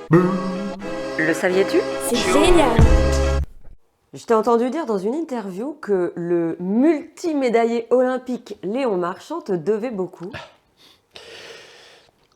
Le saviez-tu? C'est génial! Je t'ai entendu dire dans une interview que le multimédaillé olympique Léon Marchand te devait beaucoup.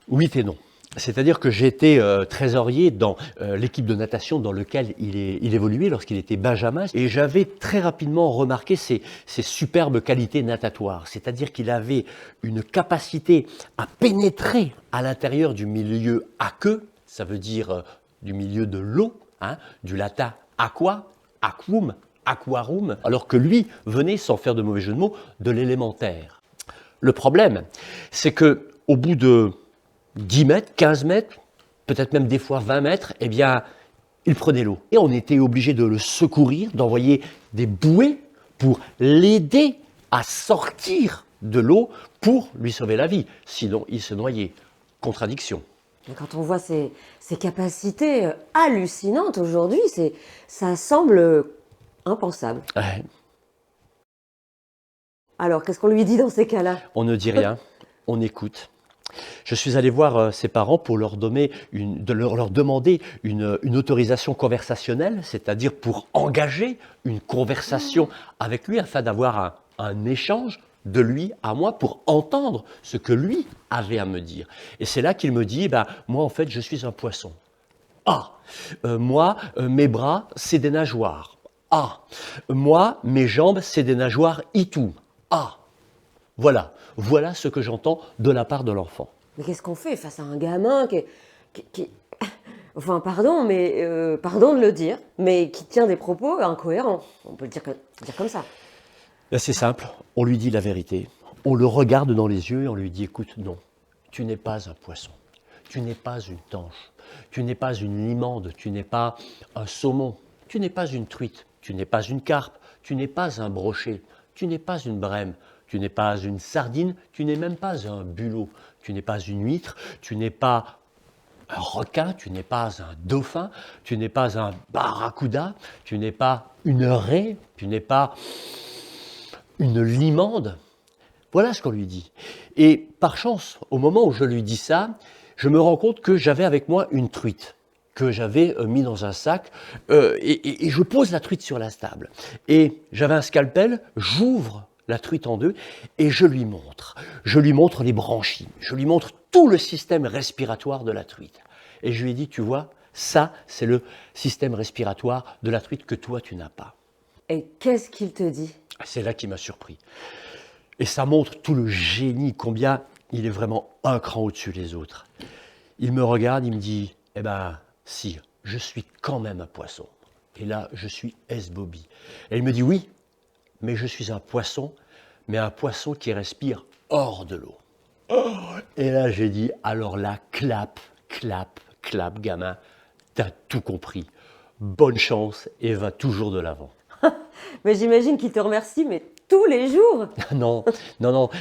Oui et non. C'est-à-dire que j'étais trésorier dans l'équipe de natation dans laquelle il évoluait lorsqu'il était benjamin. Et j'avais très rapidement remarqué ses superbes qualités natatoires. C'est-à-dire qu'il avait une capacité à pénétrer à l'intérieur du milieu aqueux, ça veut dire du milieu de l'eau, hein, du latin aqua, aquum, aquarum, alors que lui venait, sans faire de mauvais jeu de mots, de l'élémentaire. Le problème, c'est que au bout de 10 mètres, 15 mètres, peut-être même des fois 20 mètres, eh bien, il prenait l'eau. Et on était obligé de le secourir, d'envoyer des bouées pour l'aider à sortir de l'eau pour lui sauver la vie. Sinon, il se noyait. Contradiction. Et quand on voit ses capacités hallucinantes aujourd'hui, ça semble impensable. Ouais. Alors, qu'est-ce qu'on lui dit dans ces cas-là? On ne dit rien, on écoute. Je suis allé voir ses parents pour leur demander une autorisation conversationnelle, c'est-à-dire pour engager une conversation avec lui afin d'avoir un échange de lui à moi pour entendre ce que lui avait à me dire. Et c'est là qu'il me dit, moi en fait je suis un poisson. Ah, moi mes bras c'est des nageoires. Ah, moi mes jambes c'est des nageoires itou. Ah, voilà ce que j'entends de la part de l'enfant. Mais qu'est-ce qu'on fait face à un gamin qui... Enfin, pardon, mais pardon de le dire, mais qui tient des propos incohérents. On peut le dire comme ça. C'est simple, on lui dit la vérité. On le regarde dans les yeux et on lui dit, écoute, non, tu n'es pas un poisson, tu n'es pas une tanche, tu n'es pas une limande, tu n'es pas un saumon, tu n'es pas une truite, tu n'es pas une carpe, tu n'es pas un brochet, tu n'es pas une brème, tu n'es pas une sardine, tu n'es même pas un bulot, tu n'es pas une huître, tu n'es pas un requin, tu n'es pas un dauphin, tu n'es pas un barracuda, tu n'es pas une raie, tu n'es pas une limande. Voilà ce qu'on lui dit. Et par chance, au moment où je lui dis ça, je me rends compte que j'avais avec moi une truite que j'avais mis dans un sac et je pose la truite sur la table. Et j'avais un scalpel, j'ouvre la truite en deux et je lui montre. Je lui montre les branchies, je lui montre tout le système respiratoire de la truite. Et je lui ai dit, tu vois, ça c'est le système respiratoire de la truite que toi tu n'as pas. Et qu'est-ce qu'il te dit? C'est là qu'il m'a surpris. Et ça montre tout le génie, combien il est vraiment un cran au-dessus des autres. Il me regarde, il me dit, eh ben, si, je suis quand même un poisson. Et là, je suis esbobie. Et il me dit, oui, mais je suis un poisson, mais un poisson qui respire hors de l'eau. Oh, et là, j'ai dit, alors là, clap, clap, clap, gamin, t'as tout compris. Bonne chance et va toujours de l'avant. Mais j'imagine qu'il te remercie, mais tous les jours. Non,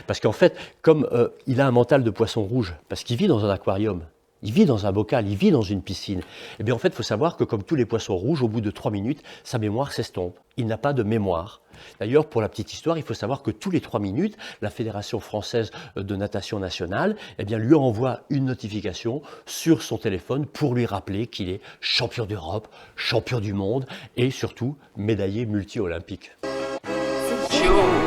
parce qu'en fait, comme il a un mental de poisson rouge, parce qu'il vit dans un aquarium, il vit dans un bocal, il vit dans une piscine, et bien en fait, il faut savoir que comme tous les poissons rouges, au bout de 3 minutes, sa mémoire s'estompe. Il n'a pas de mémoire. D'ailleurs, pour la petite histoire, il faut savoir que tous les 3 minutes, la Fédération française de natation nationale lui envoie une notification sur son téléphone pour lui rappeler qu'il est champion d'Europe, champion du monde et surtout médaillé multi-olympique. C'est génial!